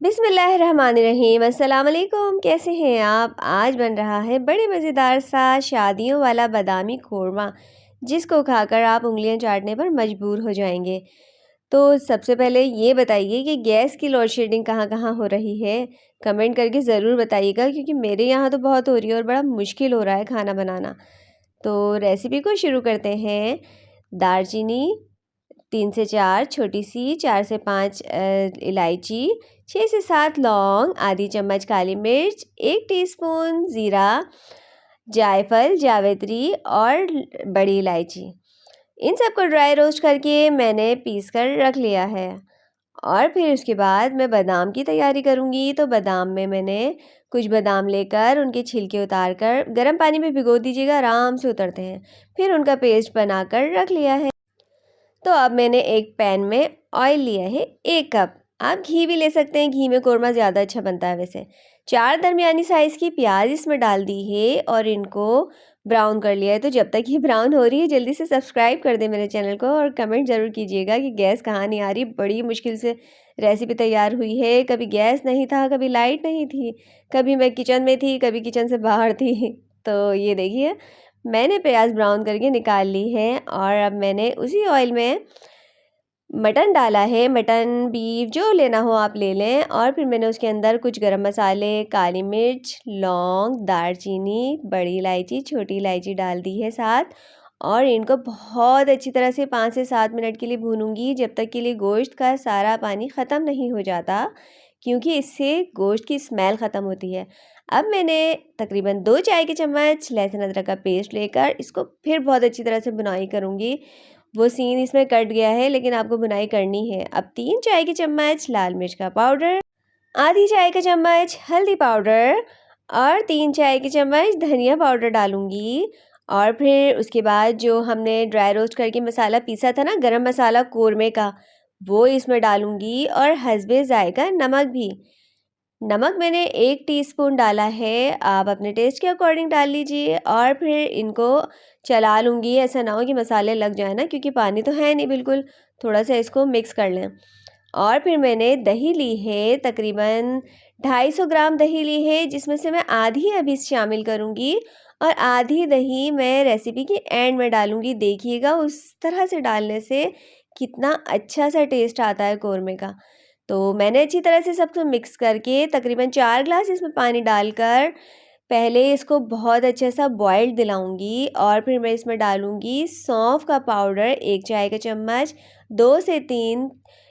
बिस्मिल्लाहिर्रहमानिर्रहीम। अस्सलाम वालेकुम। कैसे हैं आप? आज बन रहा है बड़े मज़ेदार सा शादियों वाला बादामी कोरमा, जिसको खाकर आप उँगलियां चाटने पर मजबूर हो जाएंगे। तो सबसे पहले ये बताइए कि गैस की लोड शेडिंग कहाँ-कहाँ हो रही है? कमेंट करके ज़रूर बताइएगा, क्योंकि मेरे यहाँ तो बहुत हो रही है और बड़ा मुश्किल हो रहा है खाना बनाना। तो रेसिपी को शुरू करते हैं। दालचीनी 3 से 4 छोटी सी, 4 से 5 इलायची, 6 से 7 लौंग, आधी चम्मच काली मिर्च, 1 टीस्पून ज़ीरा, जायफल, जावित्री और बड़ी इलायची। इन सबको ड्राई रोस्ट करके मैंने पीस कर रख लिया है। और फिर उसके बाद मैं बादाम की तैयारी करूँगी। तो बादाम में मैंने कुछ बादाम लेकर उनके छिलके उतार कर गर्म पानी में भिगो दीजिएगा, आराम से उतरते हैं। फिर उनका पेस्ट बनाकर रख लिया है। तो अब मैंने एक पैन में ऑयल लिया है 1 कप। आप घी भी ले सकते हैं, घी में कोरमा ज़्यादा अच्छा बनता है वैसे। 4 दरमियानी साइज़ की प्याज इसमें डाल दी है और इनको ब्राउन कर लिया है। तो जब तक ये ब्राउन हो रही है, जल्दी से सब्सक्राइब कर दें मेरे चैनल को और कमेंट ज़रूर कीजिएगा कि गैस कहाँ नहीं आ रही। बड़ी मुश्किल से रेसिपी तैयार हुई है। कभी गैस नहीं था, कभी लाइट नहीं थी, कभी मैं किचन में थी, कभी किचन से बाहर थी। तो ये देखिए, मैंने प्याज ब्राउन करके निकाल ली है और अब मैंने उसी ऑयल में मटन डाला है। मटन, बीफ जो लेना हो आप ले लें। और फिर मैंने उसके अंदर कुछ गरम मसाले, काली मिर्च, लौंग, दालचीनी, बड़ी इलायची, छोटी इलायची डाल दी है साथ। और इनको बहुत अच्छी तरह से 5 से 7 मिनट के लिए भूनूंगी, जब तक के लिए गोश्त का सारा पानी ख़त्म नहीं हो जाता, क्योंकि इससे गोश्त की स्मेल ख़त्म होती है। अब मैंने तकरीबन 2 चाय के चम्मच लहसुन अदरक का पेस्ट लेकर इसको फिर बहुत अच्छी तरह से भुनाई करूँगी। वो सीन इसमें कट गया है, लेकिन आपको भुनाई करनी है। अब 3 चाय के चम्मच लाल मिर्च का पाउडर, आधी चाय का चम्मच हल्दी पाउडर और 3 चाय के चम्मच धनिया पाउडर डालूंगी। और फिर उसके बाद जो हमने ड्राई रोस्ट करके मसाला पीसा था ना, गरम मसाला कोरमे का, वो इसमें डालूंगी और हस्बे ज़ायका नमक भी। नमक मैंने 1 टीस्पून डाला है, आप अपने टेस्ट के अकॉर्डिंग डाल लीजिए। और फिर इनको चला लूँगी, ऐसा ना हो कि मसाले लग जाए ना, क्योंकि पानी तो है नहीं बिल्कुल। थोड़ा सा इसको मिक्स कर लें। और फिर मैंने दही ली है, तकरीबन 250 ग्राम दही ली है, जिसमें से मैं आधी अभी शामिल करूँगी और आधी दही मैं रेसिपी के एंड में डालूँगी। देखिएगा, उस तरह से डालने से कितना अच्छा सा टेस्ट आता है कोरमे का। तो मैंने अच्छी तरह से सबको मिक्स करके तकरीबन 4 ग्लास इसमें पानी डालकर पहले इसको बहुत अच्छे सा बॉयल दिलाऊंगी। और फिर मैं इसमें डालूंगी सौंफ का पाउडर 1 चाय का चम्मच, 2 से 3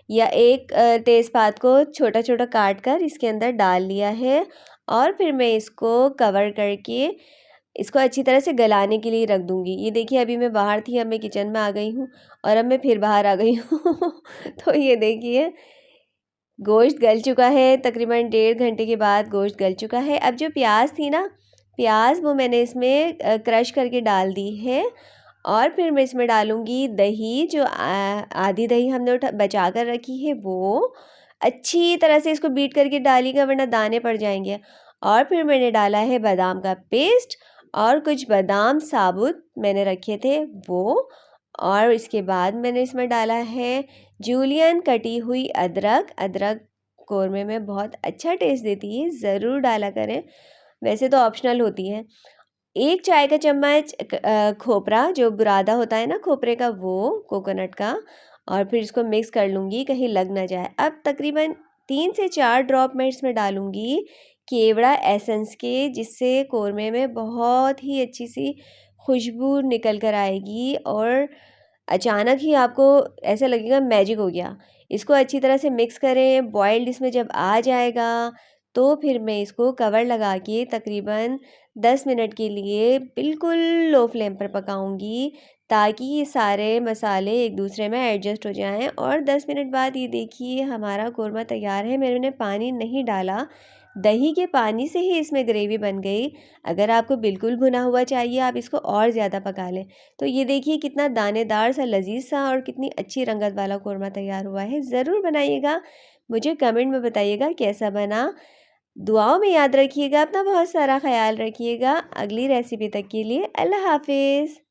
या 1 तेज़पात को छोटा छोटा काट कर इसके अंदर डाल लिया है। और फिर मैं इसको कवर करके इसको अच्छी तरह से गलाने के लिए रख दूंगी। ये देखिए, अभी मैं बाहर थी, अब मैं किचन में आ गई हूँ और अब मैं फिर बाहर आ गई हूँ। तो ये देखिए, गोश्त गल चुका है। तकरीबन 1.5 घंटे के बाद गोश्त गल चुका है। अब जो प्याज थी ना, प्याज वो मैंने इसमें क्रश करके डाल दी है। और फिर मैं इसमें डालूँगी दही, जो आधी दही हमने बचा कर रखी है, वो अच्छी तरह से इसको बीट करके डालिएगा, वरना दाने पड़ जाएंगे। और फिर मैंने डाला है बादाम का पेस्ट और कुछ बादाम साबुत मैंने रखे थे वो। और इसके बाद मैंने इसमें डाला है जूलियन कटी हुई अदरक। अदरक कोरमे में बहुत अच्छा टेस्ट देती है, ज़रूर डाला करें, वैसे तो ऑप्शनल होती है। 1 चाय का चम्मच खोपरा, जो बुरादा होता है ना खोपरे का, वो कोकोनट का। और फिर इसको मिक्स कर लूँगी, कहीं लग ना जाए। अब तकरीबन 3 से 4 ड्रॉप मैं इसमें डालूँगी केवड़ा एसेंस के, जिससे कोरमे में बहुत ही अच्छी सी खुशबू निकल कर आएगी और अचानक ही आपको ऐसा लगेगा मैजिक हो गया। इसको अच्छी तरह से मिक्स करें। बॉइल्ड इसमें जब आ जाएगा, तो फिर मैं इसको कवर लगा के तकरीबन 10 मिनट के लिए बिल्कुल लो फ्लेम पर पकाऊंगी, ताकि ये सारे मसाले एक दूसरे में एडजस्ट हो जाएं। और 10 मिनट बाद ये देखिए, हमारा कोरमा तैयार है। मैंने पानी नहीं डाला, दही के पानी से ही इसमें ग्रेवी बन गई। अगर आपको बिल्कुल भुना हुआ चाहिए, आप इसको और ज़्यादा पका लें। तो ये देखिए, कितना दानेदार सा, लजीज सा और कितनी अच्छी रंगत वाला कोरमा तैयार हुआ है। ज़रूर बनाइएगा, मुझे कमेंट में बताइएगा कैसा बना। दुआओं में याद रखिएगा, अपना बहुत सारा ख्याल रखिएगा। अगली रेसिपी तक के लिए अल्लाह हाफिज़।